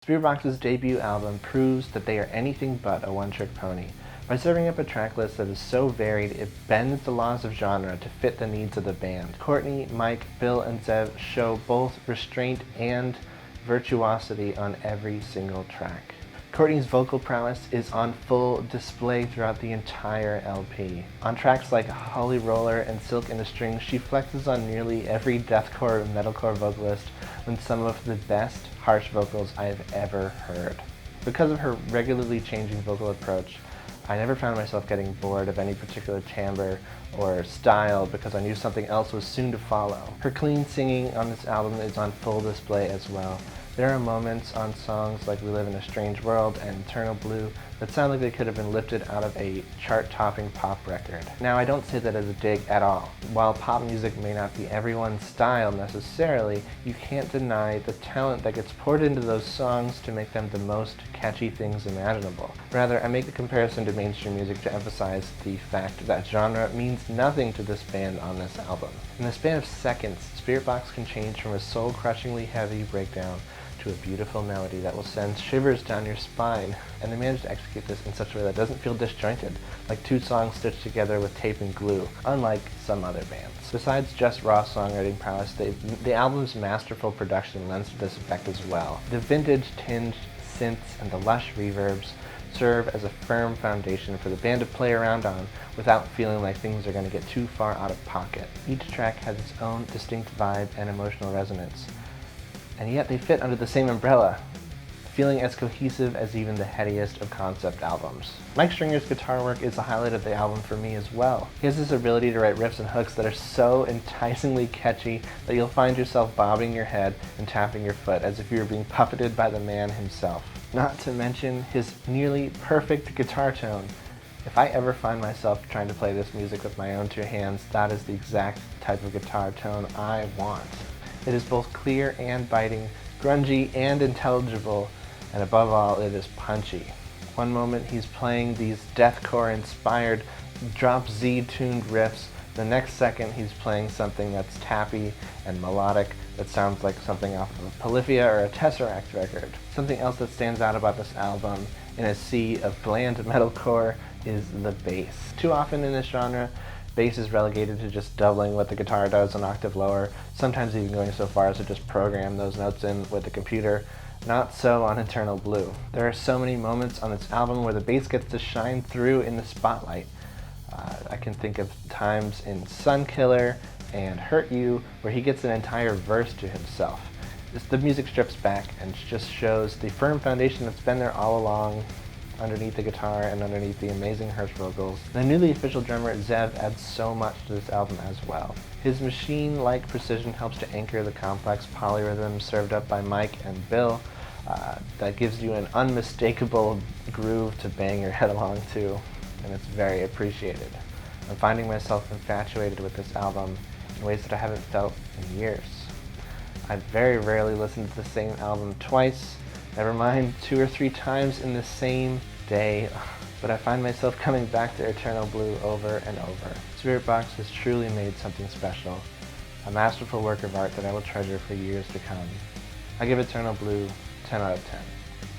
Spiritbox's debut album proves that they are anything but a one-trick pony. By serving up a track list that is so varied, it bends the laws of genre to fit the needs of the band. Courtney, Mike, Bill, and Zev show both restraint and virtuosity on every single track. Courtney's vocal prowess is on full display throughout the entire LP. On tracks like Holy Roller and Silk in the Strings, she flexes on nearly every deathcore and metalcore vocalist with some of the best harsh vocals I have ever heard. Because of her regularly changing vocal approach, I never found myself getting bored of any particular timbre or style because I knew something else was soon to follow. Her clean singing on this album is on full display as well. There are moments on songs like We Live in a Strange World and Eternal Blue that sound like they could have been lifted out of a chart-topping pop record. Now, I don't say that as a dig at all. While pop music may not be everyone's style necessarily, you can't deny the talent that gets poured into those songs to make them the most catchy things imaginable. Rather, I make the comparison to mainstream music to emphasize the fact that genre means nothing to this band on this album. In the span of seconds, Spiritbox can change from a soul-crushingly heavy breakdown to a beautiful melody that will send shivers down your spine, and they managed to execute this in such a way that doesn't feel disjointed, like two songs stitched together with tape and glue, unlike some other bands. Besides just raw songwriting prowess, the album's masterful production lends to this effect as well. The vintage-tinged synths and the lush reverbs serve as a firm foundation for the band to play around on without feeling like things are going to get too far out of pocket. Each track has its own distinct vibe and emotional resonance, and yet they fit under the same umbrella, feeling as cohesive as even the headiest of concept albums. Mike Stringer's guitar work is the highlight of the album for me as well. He has this ability to write riffs and hooks that are so enticingly catchy that you'll find yourself bobbing your head and tapping your foot as if you were being puppeted by the man himself. Not to mention his nearly perfect guitar tone. If I ever find myself trying to play this music with my own two hands, that is the exact type of guitar tone I want. It is both clear and biting, grungy and intelligible, and above all, it is punchy. One moment he's playing these deathcore-inspired drop Z-tuned riffs, the next second he's playing something that's tappy and melodic that sounds like something off of a Polyphia or a Tesseract record. Something else that stands out about this album in a sea of bland metalcore is the bass. Too often in this genre, bass is relegated to just doubling what the guitar does an octave lower, sometimes even going so far as to just program those notes in with the computer. Not so on Eternal Blue. There are so many moments on this album where the bass gets to shine through in the spotlight. I can think of times in Sunkiller and Hurt You where he gets an entire verse to himself. The music strips back and just shows the firm foundation that's been there all along underneath the guitar and underneath the amazing harsh vocals. The newly official drummer Zev adds so much to this album as well. His machine-like precision helps to anchor the complex polyrhythms served up by Mike and Bill that gives you an unmistakable groove to bang your head along to, and it's very appreciated. I'm finding myself infatuated with this album in ways that I haven't felt in years. I very rarely listen to the same album twice, never mind 2 or 3 times in the same day, but I find myself coming back to Eternal Blue over and over. Spiritbox has truly made something special, a masterful work of art that I will treasure for years to come. I give Eternal Blue 10 out of 10.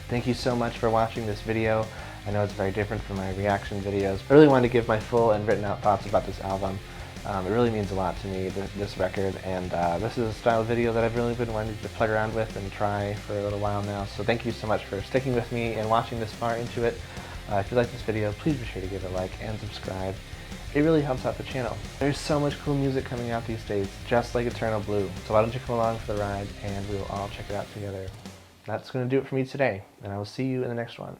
Thank you so much for watching this video. I know it's very different from my reaction videos. I really wanted to give my full and written out thoughts about this album. It really means a lot to me, this record, and this is a style of video that I've really been wanting to play around with and try for a little while now. So thank you so much for sticking with me and watching this far into it. If you like this video, please be sure to give it a like and subscribe. It really helps out the channel. There's so much cool music coming out these days, just like Eternal Blue. So why don't you come along for the ride and we will all check it out together. That's going to do it for me today, and I will see you in the next one.